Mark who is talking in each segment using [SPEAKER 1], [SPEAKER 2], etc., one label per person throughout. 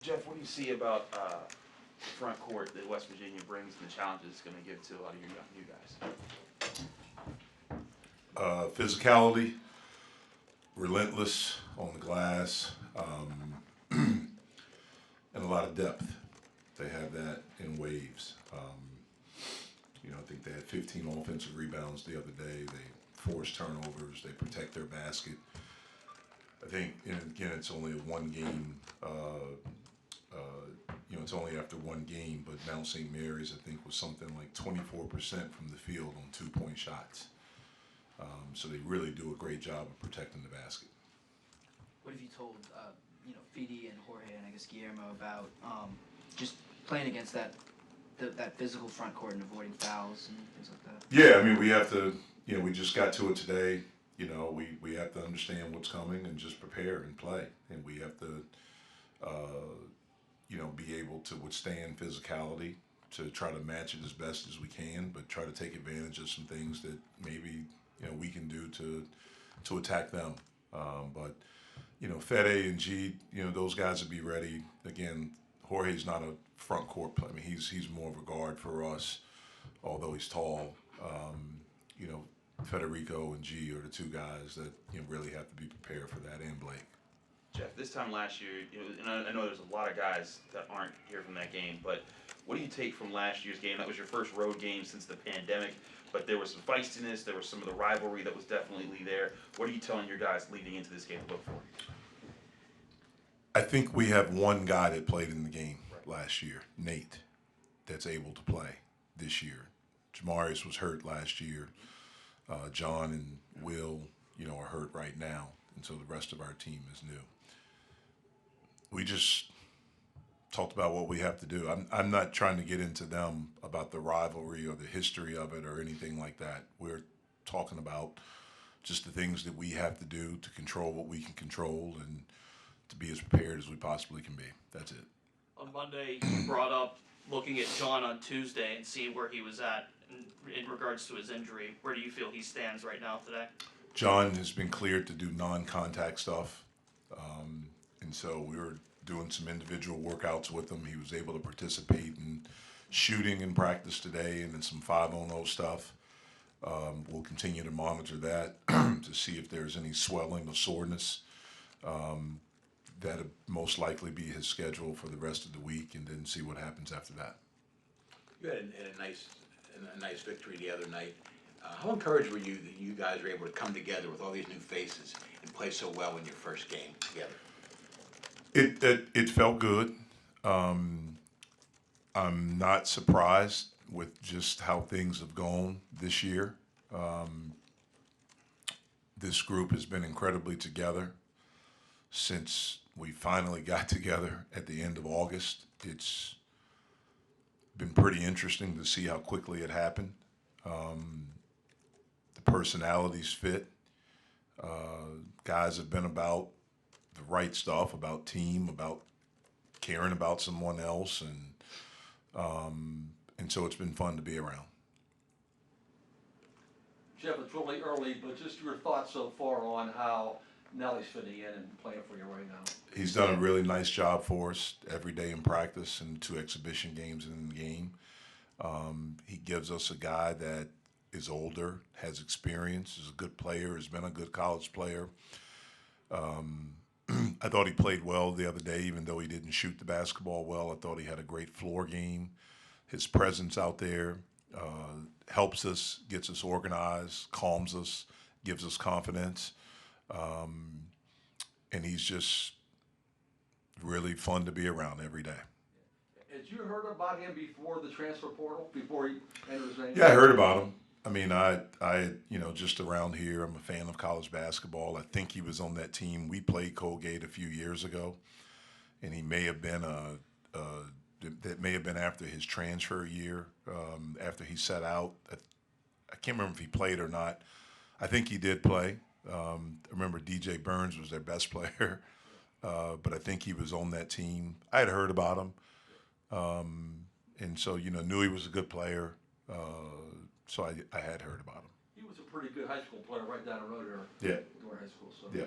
[SPEAKER 1] Jeff, what do you see about the front court that West Virginia brings and the challenges it's going to give to a lot of your young new guys?
[SPEAKER 2] Physicality, relentless on the glass, and a lot of depth. They have that in waves. I think they had 15 offensive rebounds the other day. They force turnovers. They protect their basket. I think, and again, it's only a one game. It's only after one game, but Mount St. Mary's, I think, was something like 24% from the field on 2-point shots. So they really do a great job of protecting the basket.
[SPEAKER 3] What have you told, Fede and Jorge and I guess Guillermo about just playing against that physical front court and avoiding fouls and things like that?
[SPEAKER 2] Yeah, I mean, we have to, we just got to it today. We have to understand what's coming and just prepare and play. And we have to, be able to withstand physicality, to try to match it as best as we can, but try to take advantage of some things that maybe, we can do to attack them. But Fede and G, those guys would be ready. Again, Jorge's not a front court player. I mean, he's more of a guard for us, although he's tall. Federico and G are the two guys that really have to be prepared for that, and Blake.
[SPEAKER 1] Jeff, this time last year, and I know there's a lot of guys that aren't here from that game, but what do you take from last year's game? That was your first road game since the pandemic, but there was some feistiness, there was some of the rivalry that was definitely there. What are you telling your guys leading into this game to look for?
[SPEAKER 2] I think we have one guy that played in the game last year, Nate, that's able to play this year. Jamarius was hurt last year. John and Will, are hurt right now, and so the rest of our team is new. We just talked about what we have to do. I'm not trying to get into them about the rivalry or the history of it or anything like that. We're talking about just the things that we have to do to control what we can control and to be as prepared as we possibly can be. That's it.
[SPEAKER 4] On Monday, you brought up looking at John on Tuesday and seeing where he was at in regards to his injury. Where do you feel he stands right now today?
[SPEAKER 2] John has been cleared to do non-contact stuff, and so we were doing some individual workouts with him. He was able to participate in shooting in practice today and then some 5-on-0 stuff. We'll continue to monitor that to see if there's any swelling or soreness. That'll most likely be his schedule for the rest of the week, and then see what happens after that.
[SPEAKER 5] You had a nice victory the other night. How encouraged were you that you guys were able to come together with all these new faces and play so well in your first game together?
[SPEAKER 2] It felt good. I'm not surprised with just how things have gone this year. This group has been incredibly together since we finally got together at the end of August. It's been pretty interesting to see how quickly it happened. The personalities fit. Guys have been about the right stuff, about team, about caring about someone else, and so it's been fun to be around.
[SPEAKER 6] Jeff, it's really early, but just your thoughts so far on how Nelly's fitting in and playing for you right now.
[SPEAKER 2] He's done a really nice job for us every day in practice and 2 exhibition games in the game. He gives us a guy that is older, has experience, is a good player, has been a good college player. I thought he played well the other day, even though he didn't shoot the basketball well. I thought he had a great floor game. His presence out there helps us, gets us organized, calms us, gives us confidence. And he's just really fun to be around every day.
[SPEAKER 6] Had you heard about him before the transfer portal, before he entered his name?
[SPEAKER 2] Yeah, I heard about him. I mean, I just around here, I'm a fan of college basketball. I think he was on that team. We played Colgate a few years ago, and he may have been that may have been after his transfer year, after he set out. I can't remember if he played or not. I think he did play. I remember DJ Burns was their best player, but I think he was on that team. I had heard about him, and so knew he was a good player. So I had heard about him.
[SPEAKER 6] He was a pretty good high school player right down the road here.
[SPEAKER 2] Yeah.
[SPEAKER 6] Door high school. So
[SPEAKER 2] Yeah.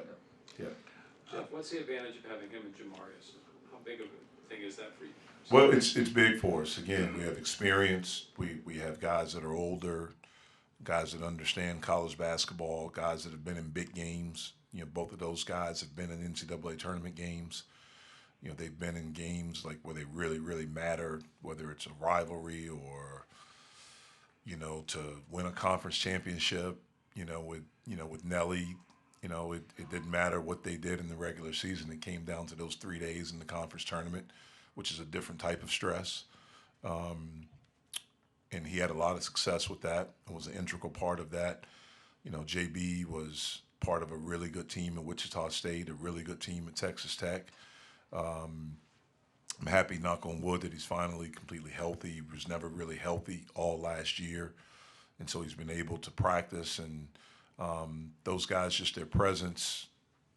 [SPEAKER 7] Jeff, what's the advantage of having him and Jamarius? How big of a is that for you?
[SPEAKER 2] Well, it's big for us. Again, we have experience. We have guys that are older, guys that understand college basketball, guys that have been in big games. Both of those guys have been in NCAA tournament games. They've been in games like where they really, really matter, whether it's a rivalry or, to win a conference championship. With Nelly, it didn't matter what they did in the regular season. It came down to those 3 days in the conference tournament, which is a different type of stress. And he had a lot of success with that. It was an integral part of that. JB was part of a really good team at Wichita State, a really good team at Texas Tech. I'm happy, knock on wood, that he's finally completely healthy. He was never really healthy all last year. And so he's been able to practice. And those guys, just their presence,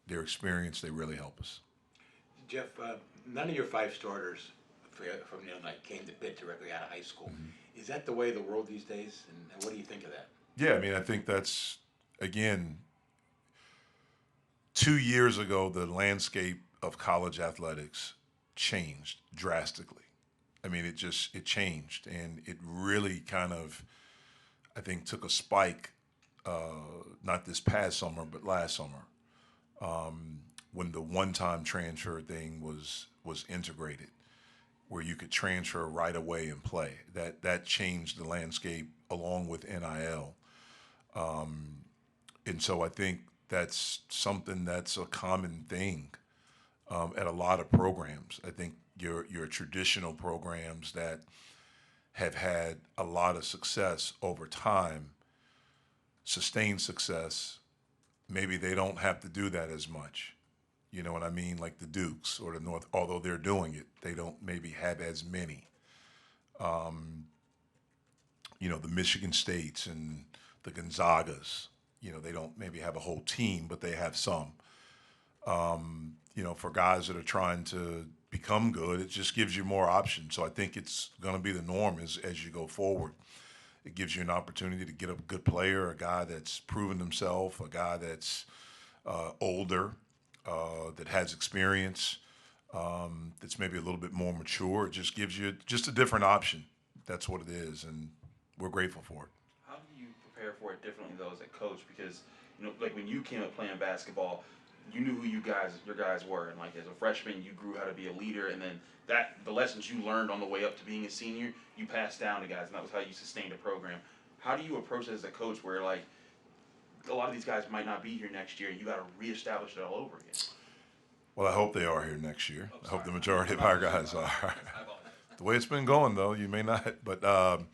[SPEAKER 2] their experience, they really help us.
[SPEAKER 5] Jeff, none of your 5 starters from the other night came to Pitt directly out of high school.
[SPEAKER 2] Mm-hmm.
[SPEAKER 5] Is that the way of the world these days? And what do you think of that?
[SPEAKER 2] Yeah, I mean, I think that's, again, 2 years ago, the landscape of college athletics changed drastically. I mean, it changed, and it really kind of, I think, took a spike, not this past summer, but last summer, when the one-time transfer thing was integrated, where you could transfer right away and play. That changed the landscape along with NIL. And so I think that's something that's a common thing at a lot of programs. I think your traditional programs that have had a lot of success over time, sustained success, maybe they don't have to do that as much. You know what I mean? Like the Dukes or the North, although they're doing it, they don't maybe have as many. The Michigan States and the Gonzagas, they don't maybe have a whole team, but they have some. For guys that are trying to become good, it just gives you more options. So I think it's going to be the norm as you go forward. It gives you an opportunity to get a good player, a guy that's proven himself, a guy that's older, that has experience, that's maybe a little bit more mature. It just gives you just a different option. That's what it is, and we're grateful for it.
[SPEAKER 1] How do you prepare for it differently though as a coach? Because like when you came up playing basketball, you knew who your guys were, and like as a freshman, you grew how to be a leader, and then the lessons you learned on the way up to being a senior, you passed down to guys, and that was how you sustained a program. How do you approach it as a coach, where like a lot of these guys might not be here next year, and you got to reestablish it all over again?
[SPEAKER 2] Well, I hope they are here next year. I hope the majority of our guys are. The way it's been going, though, you may not. But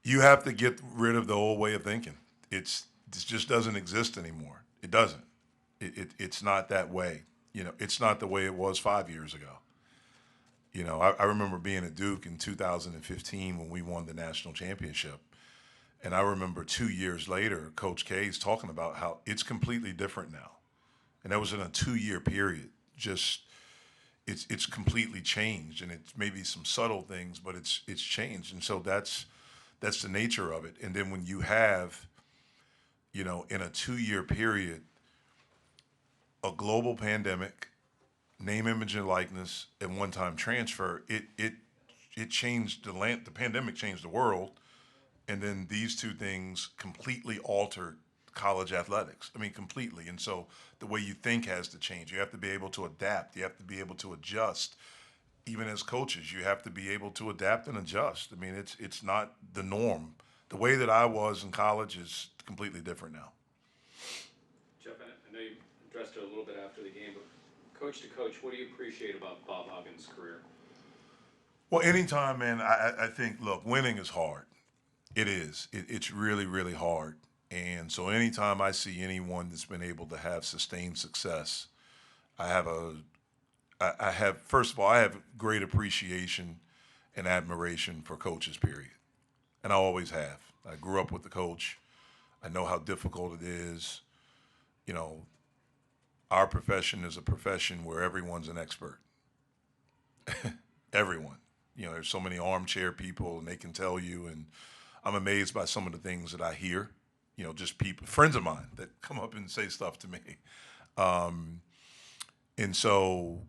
[SPEAKER 2] you have to get rid of the old way of thinking. It just doesn't exist anymore. It doesn't. It's not that way. It's not the way it was 5 years ago. I remember being at Duke in 2015 when we won the national championship. And I remember 2 years later, Coach K's talking about how it's completely different now. And that was in a 2-year period. Just it's completely changed, and it's maybe some subtle things, but it's changed. And so that's the nature of it. And then when you have, in a 2-year period, a global pandemic, name, image, and likeness, and one-time transfer, it changed the pandemic changed the world, and then these two things completely altered college athletics. I mean, completely. And so the way you think has to change. You have to be able to adapt. You have to be able to adjust. Even as coaches, you have to be able to adapt and adjust. I mean, it's not the norm. The way that I was in college is completely different now.
[SPEAKER 7] Jeff, I know you addressed it a little bit after the game, but coach to coach, what do you appreciate about Bob Huggins' career?
[SPEAKER 2] Well, anytime, man, I think, look, winning is hard. It is. It's really, really hard. And so anytime I see anyone that's been able to have sustained success, I have first of all, I have great appreciation and admiration for coaches, period. And I always have. I grew up with the coach. I know how difficult it is. Our profession is a profession where everyone's an expert. Everyone. There's so many armchair people, and they can tell you, and I'm amazed by some of the things that I hear. Just people, friends of mine that come up and say stuff to me. And so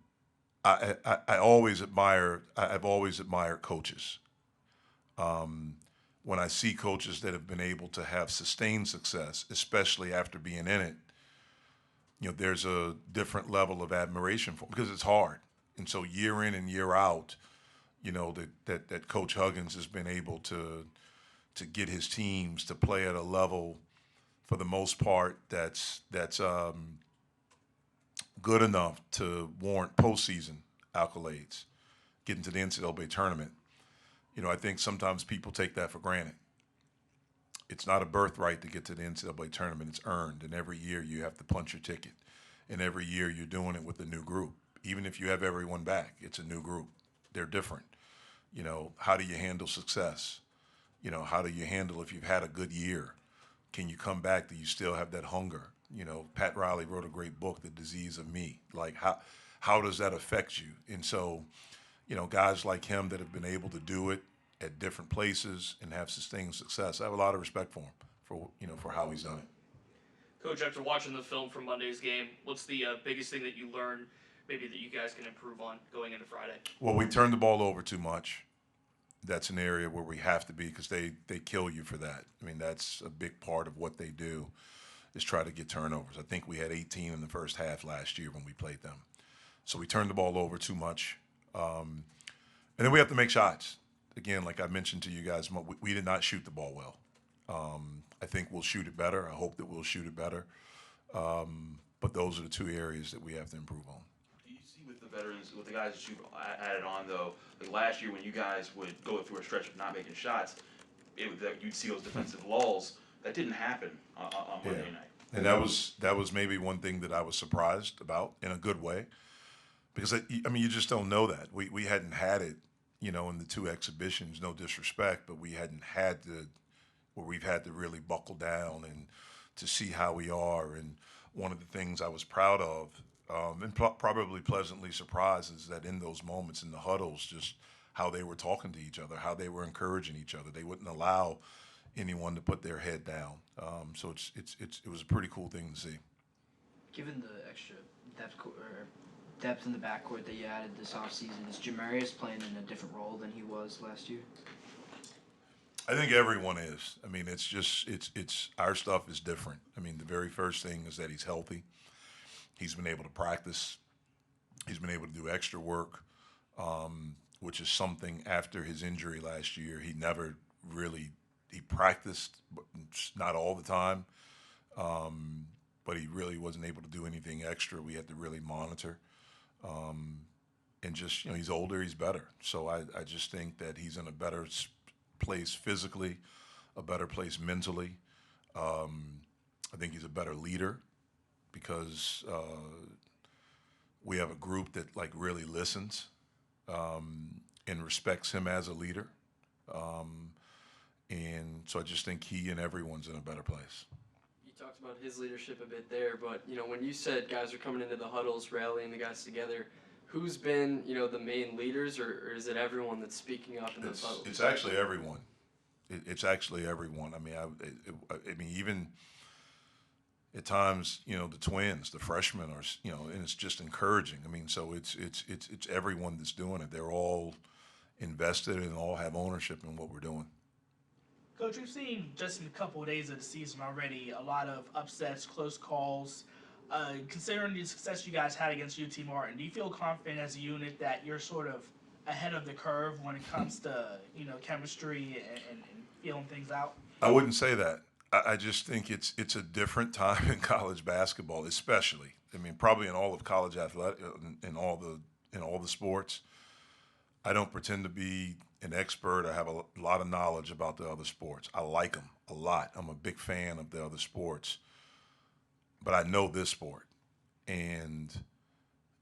[SPEAKER 2] I always admire. I've always admired coaches. When I see coaches that have been able to have sustained success, especially after being in it, there's a different level of admiration for them because it's hard. And so year in and year out, that Coach Huggins has been able to get his teams to play at a level, for the most part, that's good enough to warrant postseason accolades, getting to the NCAA tournament. I think sometimes people take that for granted. It's not a birthright to get to the NCAA tournament. It's earned, and every year you have to punch your ticket, and every year you're doing it with a new group. Even if you have everyone back, it's a new group. They're different. How do you handle success? How do you handle if you've had a good year? Can you come back? Do you still have that hunger? Pat Riley wrote a great book, The Disease of Me. Like, how does that affect you? And so, guys like him that have been able to do it at different places and have sustained success, I have a lot of respect for him, for how he's done it.
[SPEAKER 4] Coach, after watching the film from Monday's game, what's the biggest thing that you learned, maybe that you guys can improve on going into Friday?
[SPEAKER 2] Well, we turned the ball over too much. That's an area where we have to be, because they kill you for that. I mean, that's a big part of what they do, is try to get turnovers. I think we had 18 in the first half last year when we played them. So we turned the ball over too much. And then we have to make shots. Again, like I mentioned to you guys, we did not shoot the ball well. I think we'll shoot it better. I hope that we'll shoot it better. But those are the two areas that we have to improve on.
[SPEAKER 1] Do you see with the veterans, with the guys that you've added on, though, like last year when you guys would go through a stretch of not making shots, you'd see those defensive lulls. That didn't happen on Monday night.
[SPEAKER 2] And that was maybe one thing that I was surprised about in a good way, because you just don't know that. We hadn't had it, in the two exhibitions. No disrespect, but we hadn't had where we've had to really buckle down and to see how we are. And one of the things I was proud of, and probably pleasantly surprised, is that in those moments in the huddles, just how they were talking to each other, how they were encouraging each other. They wouldn't allow anyone to put their head down. So it was a pretty cool thing to see.
[SPEAKER 3] Given the extra depth in the backcourt that you added this offseason, is Jamarius playing in a different role than he was last year?
[SPEAKER 2] I think everyone is. I mean, it's our stuff is different. I mean, the very first thing is that he's healthy. He's been able to practice. He's been able to do extra work, which is something after his injury last year. He never really he practiced, but not all the time. But he really wasn't able to do anything extra. We had to really monitor. And just, he's older, he's better. So I just think that he's in a better place physically, a better place mentally. I think he's a better leader because we have a group that really listens and respects him as a leader. And so I just think he and everyone's in a better place.
[SPEAKER 8] You talked about his leadership a bit there, but when you said guys are coming into the huddles, rallying the guys together, who's been the main leaders, or is it everyone that's speaking up in those huddles?
[SPEAKER 2] It's actually everyone. It's actually everyone. I mean, even at times, the twins, the freshmen are, and it's just encouraging. I mean, so it's everyone that's doing it. They're all invested and all have ownership in what we're doing.
[SPEAKER 9] Coach, we've seen just in a couple of days of the season already a lot of upsets, close calls. Considering the success you guys had against UT Martin, do you feel confident as a unit that you're sort of ahead of the curve when it comes to chemistry and feeling things out?
[SPEAKER 2] I wouldn't say that. I just think it's a different time in college basketball, especially. I mean, probably in all of college athletics, in all the sports. I don't pretend to be an expert. I have a lot of knowledge about the other sports. I like them a lot. I'm a big fan of the other sports. But I know this sport, and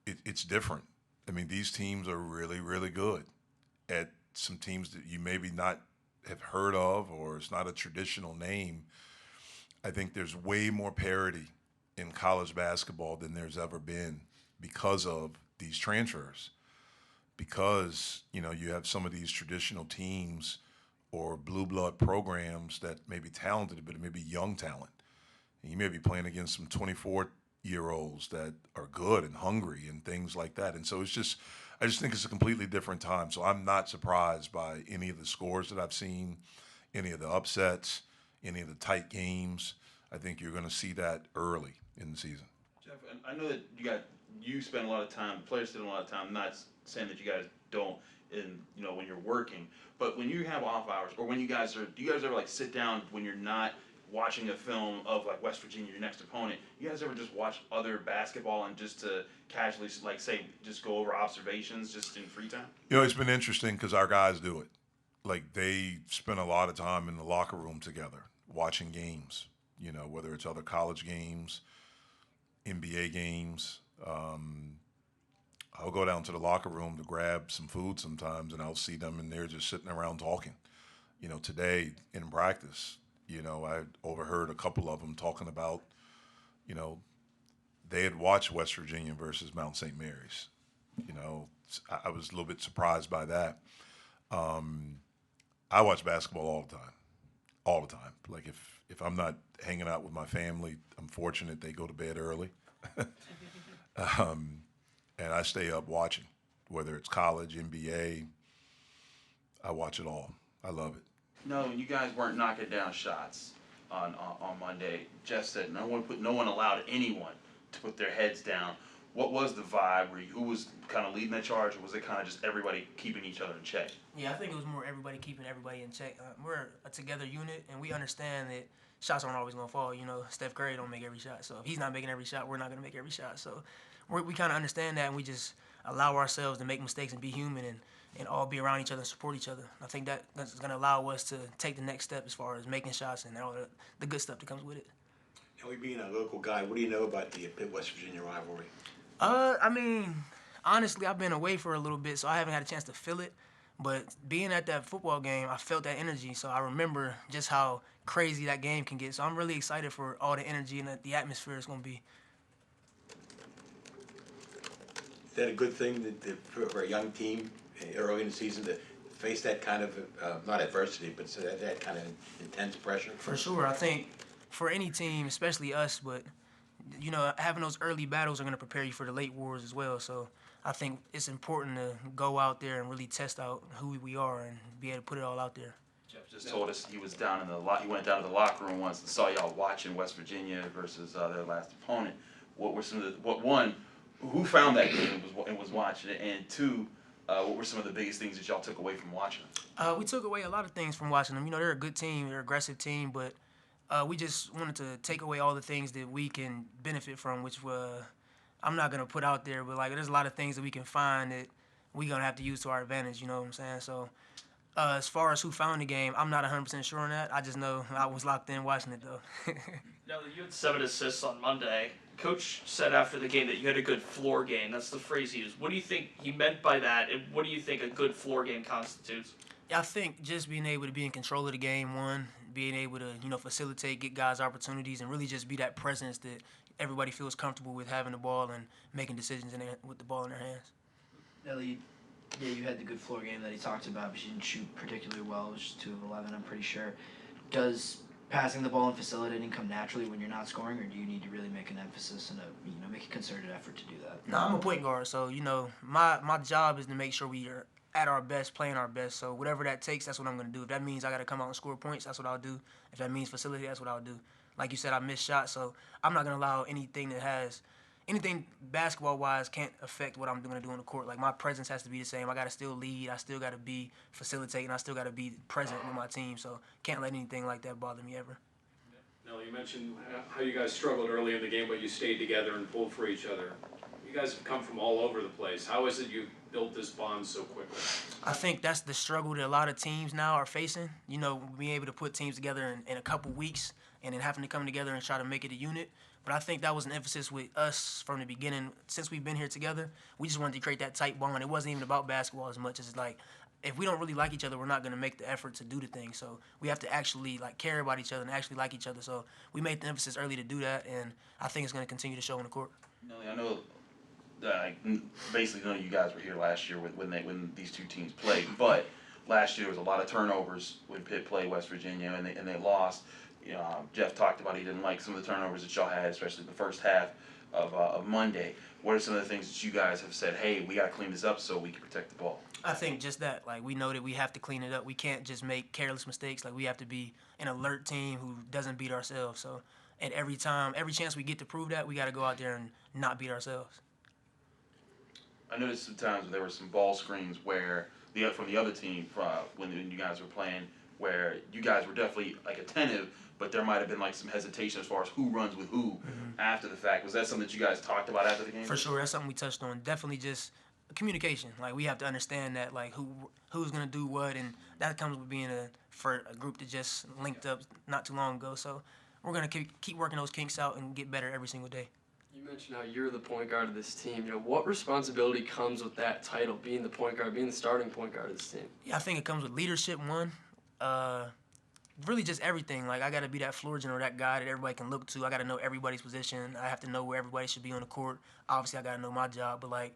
[SPEAKER 2] it's different. I mean, these teams are really, really good at some teams that you maybe not have heard of, or it's not a traditional name. I think there's way more parity in college basketball than there's ever been because of these transfers. Because, you have some of these traditional teams or blue blood programs that may be talented, but it may be young talent. And you may be playing against some 24, 8-year-olds that are good and hungry and things like that. And so I just think it's a completely different time. So I'm not surprised by any of the scores that I've seen, any of the upsets, any of the tight games. I think you're going to see that early in the season.
[SPEAKER 1] Jeff, I know that you spend a lot of time, the players spend a lot of time, not saying that you guys don't when you're working, but when you have off hours, or when do you guys ever like sit down when you're not watching a film of like West Virginia, your next opponent, you guys ever just watch other basketball and just to casually like say just go over observations just in free time?
[SPEAKER 2] It's been interesting because our guys do it. Like they spend a lot of time in the locker room together watching games, whether it's other college games, NBA games. I'll go down to the locker room to grab some food sometimes, and I'll see them, and they're just sitting around talking. Today in practice, I overheard a couple of them talking about, they had watched West Virginia versus Mount St. Mary's. I was a little bit surprised by that. I watch basketball all the time. Like if I'm not hanging out with my family, I'm fortunate they go to bed early. And I stay up watching, whether it's college, NBA. I watch it all. I love it.
[SPEAKER 1] No, you guys weren't knocking down shots on Monday. Jeff said no one allowed anyone to put their heads down. What was the vibe? Who was kind of leading that charge, or was it kind of just everybody keeping each other in check?
[SPEAKER 10] Yeah, I think it was more everybody keeping everybody in check. We're a together unit, and we understand that shots aren't always going to fall. Steph Curry don't make every shot. So if he's not making every shot, we're not going to make every shot. So we kind of understand that, and we just allow ourselves to make mistakes and be human and all be around each other and support each other. I think that's going to allow us to take the next step as far as making shots and all the good stuff that comes with it.
[SPEAKER 5] Nelly, being a local guy, what do you know about the Pitt-West Virginia rivalry?
[SPEAKER 10] I mean, honestly, I've been away for a little bit, so I haven't had a chance to feel it. But being at that football game, I felt that energy, so I remember just how crazy that game can get. So I'm really excited for all the energy and the atmosphere it's going to be.
[SPEAKER 5] Is that a good thing for a young team early in the season to face that kind of, not adversity, but that kind of intense pressure?
[SPEAKER 10] For sure. I think for any team, especially us, but having those early battles are going to prepare you for the late wars as well. So I think it's important to go out there and really test out who we are and be able to put it all out there.
[SPEAKER 1] Jeff just told us he went down to the locker room once and saw y'all watching West Virginia versus their last opponent. What were some of who found that game and was watching it, and two, what were some of the biggest things that y'all took away from watching them?
[SPEAKER 10] We took away a lot of things from watching them. They're a good team, they're an aggressive team, but we just wanted to take away all the things that we can benefit from, which I'm not going to put out there, but there's a lot of things that we can find that we're going to have to use to our advantage, you know what I'm saying? So as far as who found the game, I'm not 100% sure on that. I just know I was locked in watching it, though.
[SPEAKER 4] Now, you had 7 assists on Monday. Coach said after the game that you had a good floor game. That's the phrase he used. What do you think he meant by that, and what do you think a good floor game constitutes?
[SPEAKER 10] I think just being able to be in control of the game, one, being able to, facilitate, get guys opportunities, and really just be that presence that everybody feels comfortable with having the ball and making decisions with the ball in their hands.
[SPEAKER 3] Nelly, yeah, you had the good floor game that he talked about, but you didn't shoot particularly well. It was just 2 of 11, I'm pretty sure. Does passing the ball and facilitating come naturally when you're not scoring, or do you need to really make an emphasis and make a concerted effort to do that?
[SPEAKER 10] No, I'm a point guard, so my job is to make sure we are at our best, playing our best. So whatever that takes, that's what I'm going to do. If that means I got to come out and score points, that's what I'll do. If that means facilitate, that's what I'll do. Like you said, I missed shots, so I'm not going to allow anything basketball-wise can't affect what I'm going to do on the court. Like, my presence has to be the same. I got to still lead. I still got to be facilitating. I still got to be present with my team. So can't let anything like that bother me ever.
[SPEAKER 7] Now, you mentioned how you guys struggled early in the game, but you stayed together and pulled for each other. You guys have come from all over the place. How is it you built this bond so quickly?
[SPEAKER 10] I think that's the struggle that a lot of teams now are facing. Being able to put teams together in a couple weeks and then having to come together and try to make it a unit. But I think that was an emphasis with us from the beginning. Since we've been here together, we just wanted to create that tight bond. It wasn't even about basketball as much as if we don't really like each other, we're not going to make the effort to do the thing. So we have to actually care about each other and actually like each other. So we made the emphasis early to do that, and I think it's going to continue to show on the court.
[SPEAKER 1] Nelly, I know that basically none of you guys were here last year when these two teams played, but last year there was a lot of turnovers when Pitt played West Virginia, and they lost. Jeff talked about he didn't like some of the turnovers that y'all had, especially the first half. of Monday. What are some of the things that you guys have said? Hey, we got to clean this up so we can protect the ball.
[SPEAKER 10] I think just that, like, we know that we have to clean it up. We can't just make careless mistakes. Like, we have to be an alert team who doesn't beat ourselves. So, and every chance we get to prove that, we got to go out there and not beat ourselves.
[SPEAKER 1] I noticed some times there were some ball screens where from the other team when you guys were playing, where you guys were definitely like attentive, but there might have been like some hesitation as far as who runs with who after the fact. Was that something that you guys talked about after the game?
[SPEAKER 10] For sure, that's something we touched on. Definitely just communication. Like, we have to understand that, like, who's gonna do what, and that comes with being a group that just linked up not too long ago. So we're gonna keep working those kinks out and get better every single day.
[SPEAKER 8] You mentioned how you're the point guard of this team. You know, what responsibility comes with that title, being the point guard, being the starting point guard of this team?
[SPEAKER 10] Yeah, I think it comes with leadership, one. Really just everything. Like, I got to be that floor general, that guy that everybody can look to. I got to know everybody's position. I have to know where everybody should be on the court. Obviously, I got to know my job, but, like,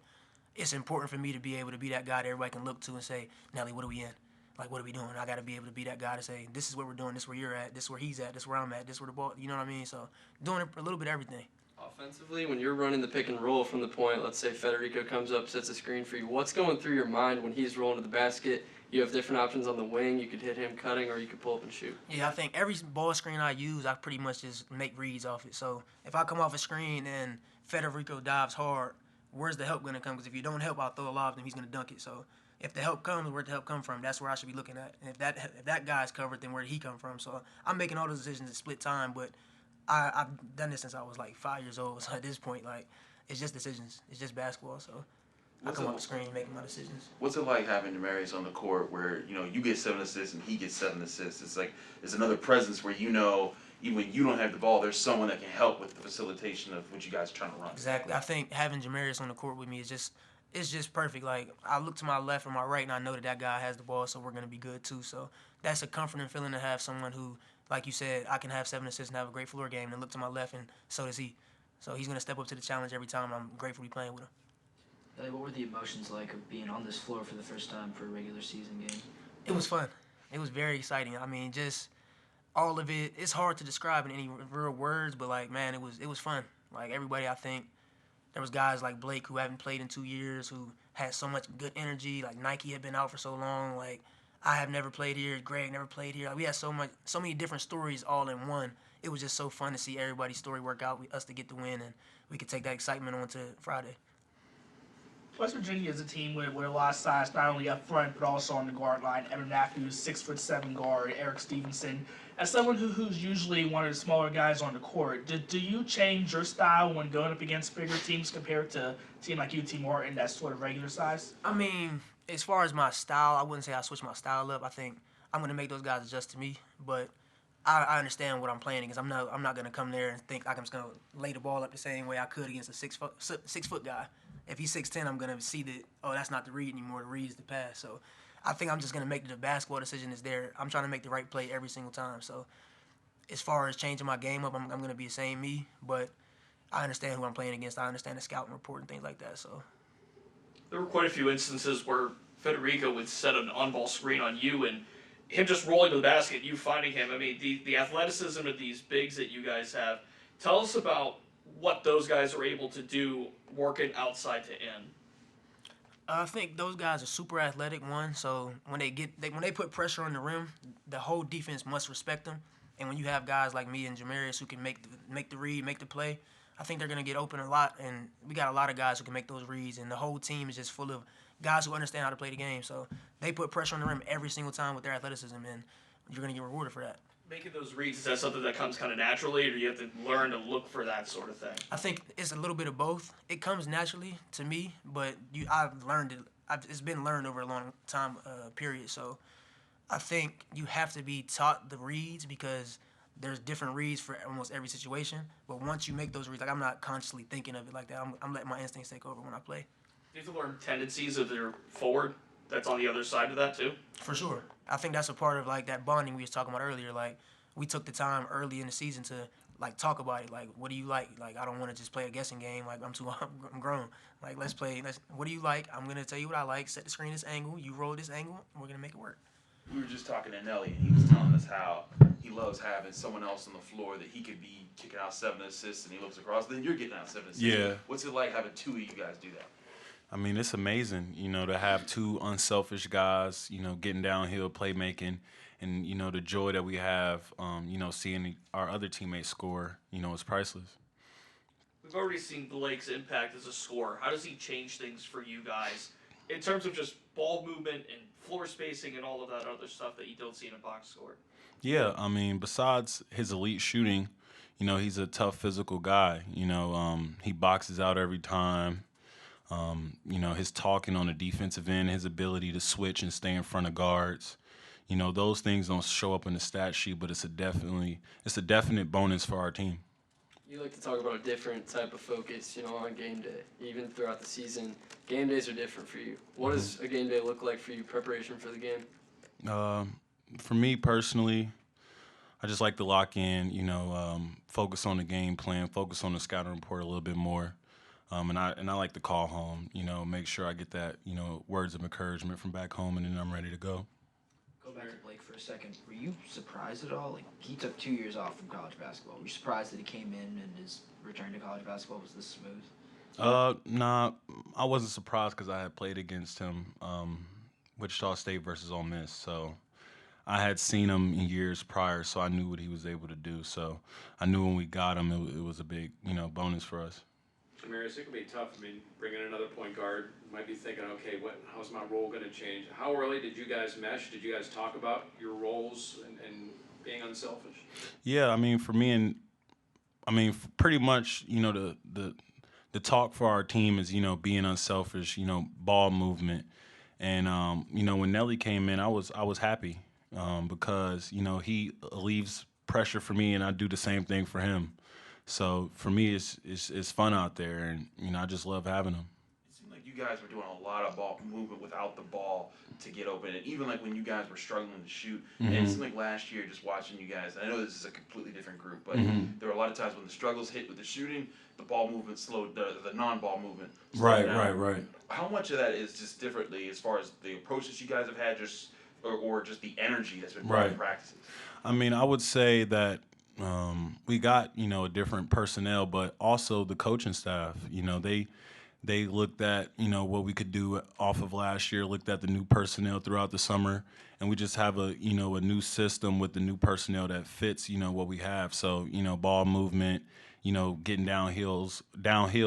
[SPEAKER 10] it's important for me to be able to be that guy that everybody can look to and say, Nelly, what are we in? Like, what are we doing? I got to be able to be that guy to say, this is what we're doing, this is where you're at, this is where he's at, this is where I'm at, this is where the ball, you know what I mean? So doing a little bit of everything.
[SPEAKER 8] Offensively, when you're running the pick and roll from the point, let's say Federico comes up, sets a screen for you, what's going through your mind when he's rolling to the basket? You have different options on the wing. You could hit him cutting, or you could pull up and shoot.
[SPEAKER 10] Yeah, I think every ball screen I use, I pretty much just make reads off it. So if I come off a screen and Federico dives hard, where's the help going to come? Because if you don't help, I'll throw a lob, then he's going to dunk it. So if the help comes, where'd the help come from? That's where I should be looking at. And if that guy's covered, then where did he come from? So I'm making all those decisions at split time, but I've done this since I was like 5 years old. So at this point, like, it's just decisions. It's just basketball. So I come off the screen making my decisions.
[SPEAKER 1] What's it like having Jamarius on the court where, you know, you get 7 assists and he gets 7 assists? It's like, there's another presence where, you know, even when you don't have the ball, there's someone that can help with the facilitation of what you guys are trying to run.
[SPEAKER 10] Exactly. I think having Jamarius on the court with me is just perfect. Like, I look to my left or my right, and I know that guy has the ball, so we're going to be good too. So that's a comforting feeling to have someone who, like you said, I can have 7 assists and have a great floor game, and look to my left, and so does he. So he's going to step up to the challenge every time, and I'm grateful to be playing with him.
[SPEAKER 3] What were the emotions like of being on this floor for the first time for a regular season game?
[SPEAKER 10] It was fun. It was very exciting. I mean, just all of it. It's hard to describe in any real words, but, like, man, it was fun. Like, everybody, I think, there was guys like Blake who haven't played in 2 years who had so much good energy. Like, Nike had been out for so long. Like, I have never played here. Greg never played here. Like, we had so many different stories all in one. It was just so fun to see everybody's story work out. Us to get the win, and we could take that excitement on to Friday.
[SPEAKER 9] West Virginia is a team with a lot of size, not only up front, but also on the guard line. Evan Matthews, 6'7" guard, Eric Stevenson. As someone who's usually one of the smaller guys on the court, do you change your style when going up against bigger teams compared to a team like UT Martin that's sort of regular size?
[SPEAKER 10] I mean, as far as my style, I wouldn't say I switched my style up. I think I'm going to make those guys adjust to me, but I understand what I'm playing against. I'm not going to come there and think like I'm just going to lay the ball up the same way I could against a six foot guy. If he's 6'10", I'm going to see that, oh, that's not the read anymore. The read is the pass. So I think I'm just going to make the basketball decision is there. I'm trying to make the right play every single time. So as far as changing my game up, I'm going to be the same me, but I understand who I'm playing against. I understand the scouting report and things like that. So
[SPEAKER 4] There were quite a few instances where Federico would set an on-ball screen on you and him just rolling to the basket, you finding him. I mean, the athleticism of these bigs that you guys have. Tell us about what those guys are able to do working outside to in.
[SPEAKER 10] I think those guys are super athletic, one. So when they put pressure on the rim, the whole defense must respect them. And when you have guys like me and Jamarius who can make the read, make the play, I think they're going to get open a lot. And we got a lot of guys who can make those reads. And the whole team is just full of guys who understand how to play the game. So they put pressure on the rim every single time with their athleticism, and you're going to get rewarded for that.
[SPEAKER 4] Making those reads, is that something that comes kind of naturally, or do you have to learn to look for that sort of thing?
[SPEAKER 10] I think it's a little bit of both. It comes naturally to me, but I've learned it. It's been learned over a long time period. So I think you have to be taught the reads because there's different reads for almost every situation. But once you make those reads, like I'm not consciously thinking of it like that. I'm letting my instincts take over when I play.
[SPEAKER 4] Do you have to learn tendencies of their forward that's on the other side of that too?
[SPEAKER 10] For sure. I think that's a part of like that bonding we was talking about earlier. Like we took the time early in the season to like talk about it. Like, what do you like? Like, I don't want to just play a guessing game. Like, I'm grown. Like, what do you like? I'm gonna tell you what I like. Set the screen this angle. You roll this angle. And we're gonna make it work.
[SPEAKER 1] we were just talking to Nelly, and he was telling us how he loves having someone else on the floor that he could be kicking out 7 assists, and he looks across, then you're getting out 7 assists.
[SPEAKER 11] Yeah.
[SPEAKER 1] What's it like having 2 of you guys do that?
[SPEAKER 11] I mean, it's amazing, to have 2 unselfish guys, getting downhill, playmaking, and, the joy that we have, seeing our other teammates score, is priceless.
[SPEAKER 4] We've already seen Blake's impact as a scorer. How does he change things for you guys in terms of just ball movement and floor spacing and all of that other stuff that you don't see in a box score?
[SPEAKER 11] Yeah, I mean, besides his elite shooting, he's a tough physical guy. He boxes out every time. His talking on the defensive end, his ability to switch and stay in front of guards. Those things don't show up in the stat sheet, but it's a definite bonus for our team.
[SPEAKER 8] You like to talk about a different type of focus, on game day, even throughout the season. Game days are different for you. What does a game day look like for you, preparation for the game?
[SPEAKER 11] For me personally, I just like to lock in, focus on the game plan, focus on the scouting report a little bit more. And I like to call home, make sure I get that, words of encouragement from back home, and then I'm ready to go.
[SPEAKER 3] Go back to Blake for a second. Were you surprised at all? Like, he took 2 years off from college basketball. Were you surprised that he came in and his return to college basketball was this smooth?
[SPEAKER 11] Nah, I wasn't surprised because I had played against him, Wichita State versus Ole Miss. So I had seen him in years prior, so I knew what he was able to do. So I knew when we got him, it was a big, bonus for us.
[SPEAKER 7] Jamarius, it could be tough. I mean, bringing another point guard, you might be thinking, okay, how's my role going to change? How early did you guys mesh? Did you guys talk about your roles and being unselfish?
[SPEAKER 11] Yeah, I mean, for me pretty much, the talk for our team is, being unselfish, ball movement. And, when Nelly came in, I was happy because, he leaves pressure for me and I do the same thing for him. So for me, it's fun out there, and I just love having them.
[SPEAKER 1] It seemed like you guys were doing a lot of ball movement without the ball to get open, and even like when you guys were struggling to shoot. And it seemed like last year, just watching you guys, and I know this is a completely different group, but there were a lot of times when the struggles hit with the shooting, the ball movement slowed, the non-ball movement slowed down.
[SPEAKER 11] Right.
[SPEAKER 1] How much of that is just differently as far as the approaches you guys have had, or just the energy that's been brought in practices?
[SPEAKER 11] I mean, I would say that. We got, a different personnel, but also the coaching staff, they looked at, what we could do off of last year, looked at the new personnel throughout the summer, and we just have a new system with the new personnel that fits, what we have. So, ball movement, getting downhill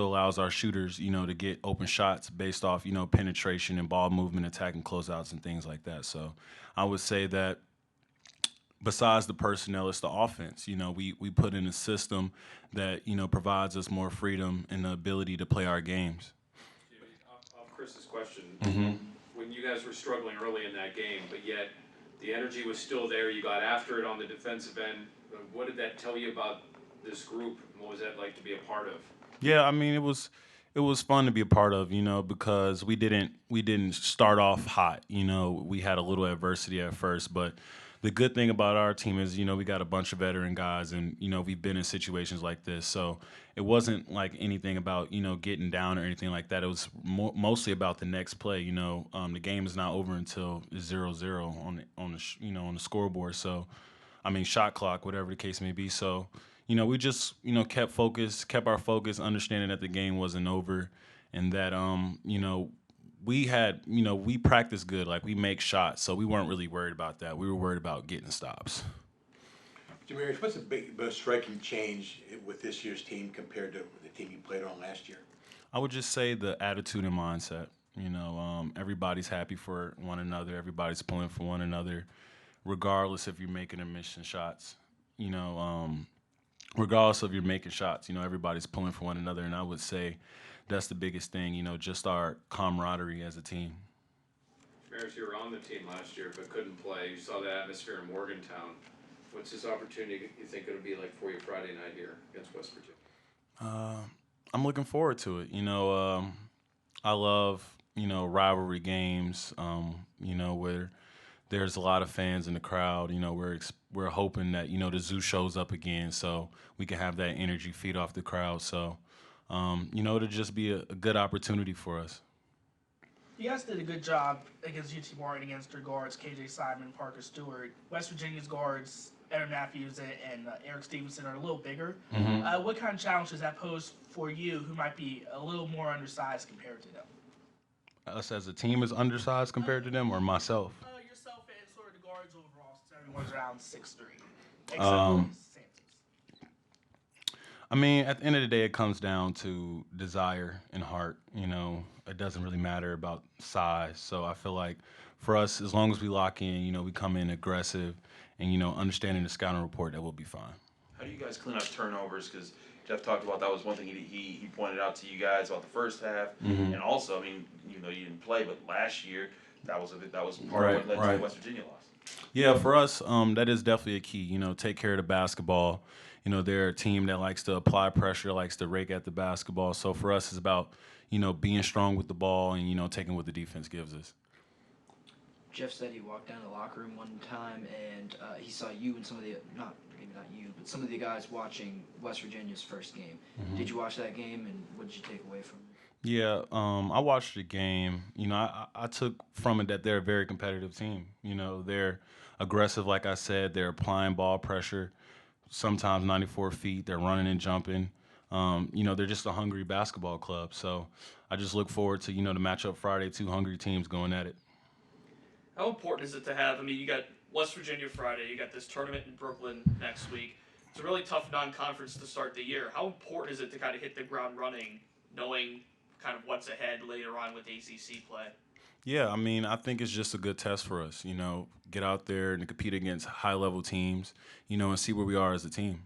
[SPEAKER 11] allows our shooters, to get open shots based off, penetration and ball movement, attacking closeouts and things like that. So I would say that besides the personnel, it's the offense. We put in a system that, provides us more freedom and the ability to play our games.
[SPEAKER 7] Off Chris's question, when you guys were struggling early in that game, but yet the energy was still there, you got after it on the defensive end, what did that tell you about this group? What was that like to be a part of?
[SPEAKER 11] Yeah, I mean, it was fun to be a part of, because we didn't start off hot. We had a little adversity at first, but the good thing about our team is, we got a bunch of veteran guys, and, we've been in situations like this. So it wasn't like anything about, getting down or anything like that. It was mostly about the next play. The game is not over until it's 0-0 on the scoreboard. So, I mean, shot clock, whatever the case may be. So, we just, kept our focus, understanding that the game wasn't over, and that, we practice good, like we make shots, so we weren't really worried about that. We were worried about getting stops.
[SPEAKER 5] Jamarius, what's the most striking change with this year's team compared to the team you played on last year?
[SPEAKER 11] I would just say the attitude and mindset. Everybody's happy for one another. Everybody's pulling for one another, regardless if you're making or missing shots. Regardless of you're making shots, everybody's pulling for one another, and I would say that's the biggest thing, just our camaraderie as a team.
[SPEAKER 7] Jamarius, you were on the team last year but couldn't play. You saw the atmosphere in Morgantown. What's this opportunity you think it'll be like for you Friday night here against West Virginia?
[SPEAKER 11] I'm looking forward to it. I love, rivalry games, where there's a lot of fans in the crowd. We're hoping that, the Zoo shows up again so we can have that energy feed off the crowd. So, it'll just be a good opportunity for us.
[SPEAKER 9] You guys did a good job against UT Martin against their guards, KJ Simon, Parker Stewart. West Virginia's guards, Aaron Matthews and Eric Stevenson, are a little bigger. What kind of challenge does that pose for you, who might be a little more undersized compared to them?
[SPEAKER 11] Us as a team is undersized compared to them, or myself?
[SPEAKER 9] Yourself and sort of the guards overall, since everyone's around 6'3", except
[SPEAKER 11] Um,
[SPEAKER 9] for Santos.
[SPEAKER 11] I mean, at the end of the day, it comes down to desire and heart. You know, it doesn't really matter about size. So I feel like for us, as long as we lock in, you know, we come in aggressive and, you know, understanding the scouting report, that we'll be fine.
[SPEAKER 1] How do you guys clean up turnovers? Because Jeff talked about that was one thing he pointed out to you guys about the first half, and also, I mean, even though you didn't play, but last year that was part of what led to the West Virginia loss.
[SPEAKER 11] Yeah, for us, that is definitely a key. You know, take care of the basketball. You know, they're a team that likes to apply pressure, likes to rake at the basketball. So for us, it's about, you know, being strong with the ball and, you know, taking what the defense gives us.
[SPEAKER 3] Jeff said he walked down the locker room one time and he saw you and some of the maybe not you, but some of the guys watching West Virginia's first game. Did you watch that game, and what did you take away from it?
[SPEAKER 11] Yeah, I watched the game. You know, I took from it that they're a very competitive team. You know, they're aggressive, like I said. They're applying ball pressure, sometimes 94 feet. They're running and jumping. You know, they're just a hungry basketball club. So I just look forward to, you know, the matchup Friday, two hungry teams going at it.
[SPEAKER 4] How important is it to have, I mean, you got West Virginia Friday, you got this tournament in Brooklyn next week. It's a really tough non-conference to start the year. How important is it to kind of hit the ground running, knowing kind of what's ahead later on with ACC play?
[SPEAKER 11] Yeah, I mean, I think it's just a good test for us, you know, get out there and compete against high-level teams, you know, and see where we are as a team.